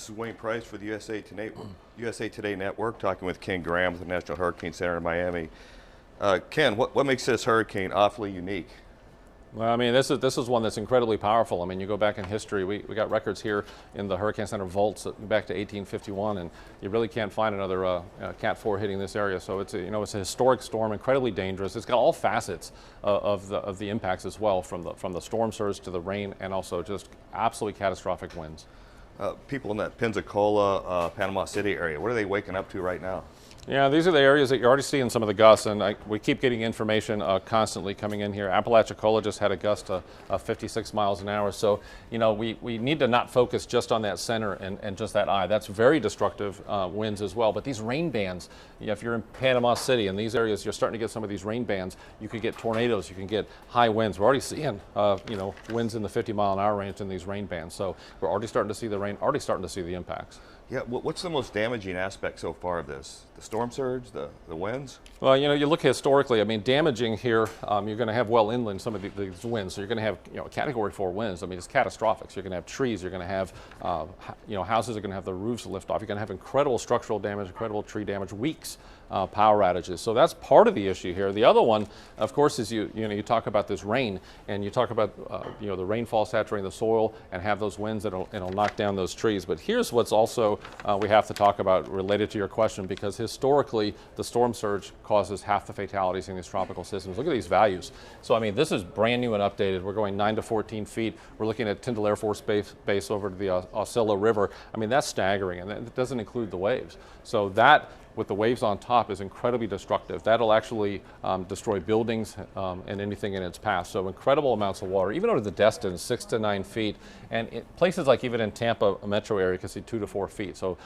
This is Wayne Price for the USA Today Network, talking with Ken Graham with the National Hurricane Center in Miami. Ken, what makes this hurricane awfully unique? Well, I mean, this is one that's incredibly powerful. I mean, you go back in history, we got records here in the Hurricane Center vaults back to 1851, and you really can't find another Cat 4 hitting this area. So it's it's a historic storm, incredibly dangerous. It's got all facets of the impacts as well, from the storm surge to the rain, and also just absolutely catastrophic winds. People in that Pensacola, Panama City area, what are they waking up to right now? Yeah, these are the areas that you're already seeing some of the gusts, and we keep getting information constantly coming in here. Apalachicola just had a gust of 56 miles an hour. So, we need to not focus just on that center and just that eye. That's very destructive winds as well. But these rain bands, if you're in Panama City and these areas, you're starting to get some of these rain bands. You could get tornadoes. You can get high winds. We're already seeing, winds in the 50-mile-an-hour range in these rain bands. So we're already starting to see the rain, already starting to see the impacts. Yeah, what's the most damaging aspect so far of this? The storm surge, the winds? Well, you look historically, I mean, damaging here, you're going to have well inland some of these winds. So you're going to have, Category 4 winds. I mean, it's catastrophic. So you're going to have trees. You're going to have, houses are going to have the roofs lift off. You're going to have incredible structural damage, incredible tree damage, weeks, power outages. So that's part of the issue here. The other one, of course, is you talk about this rain, and you talk about, the rainfall saturating the soil and have those winds that'll knock down those trees. But here's what's also we have to talk about related to your question, because historically the storm surge causes half the fatalities in these tropical systems. Look at these values. So I mean, this is brand new and updated. We're going 9 to 14 feet. We're looking at Tyndall Air Force Base over to the Osceola River. I mean, that's staggering, and that doesn't include the waves. So that, with the waves on top, is incredibly destructive. That'll actually destroy buildings and anything in its path. So incredible amounts of water, even over the Destin, 6 to 9 feet. And places like even in Tampa metro area, you can see 2 to 4 feet. So,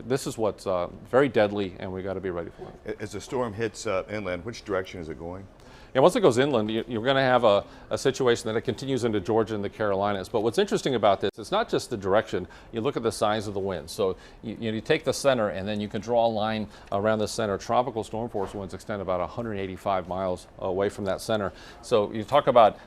this is what's very deadly, and we got to be ready for it. As the storm hits inland, which direction is it going? And once it goes inland, you're going to have a situation that it continues into Georgia and the Carolinas. But what's interesting about this, it's not just the direction. You look at the size of the wind. So you take the center, and then you can draw a line around the center. Tropical storm force winds extend about 185 miles away from that center. So you talk about,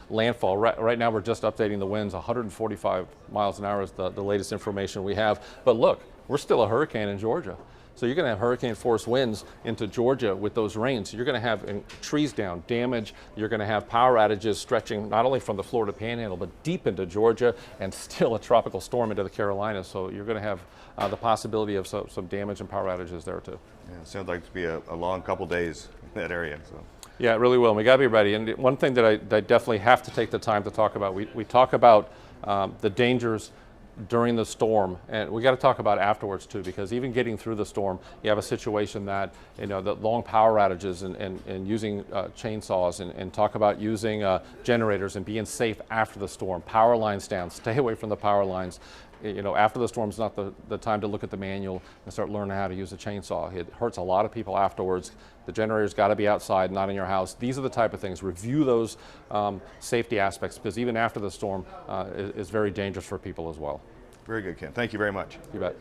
landfall. Right now we're just updating the winds. 145 miles an hour is the latest information we have. But look, we're still a hurricane in Georgia. So you're going to have hurricane force winds into Georgia with those rains. You're going to have trees down, damage. You're going to have power outages stretching not only from the Florida Panhandle, but deep into Georgia, and still a tropical storm into the Carolinas. So you're going to have the possibility of some damage and power outages there too. Yeah, it sounds like it's be a long couple days in that area. So. Yeah, it really will. And we got to be ready. And one thing that I definitely have to take the time to talk about, we talk about the dangers during the storm, and we got to talk about afterwards too, because even getting through the storm, you have a situation that the long power outages and using chainsaws, and talk about using generators and being safe after the storm. Power lines down, stay away from the power lines. After the storm's not the time to look at the manual and start learning how to use a chainsaw. It hurts a lot of people afterwards. The generator's got to be outside, not in your house. These are the type of things. Review those safety aspects, because even after the storm is very dangerous for people as well. Very good, Ken. Thank you very much. You bet.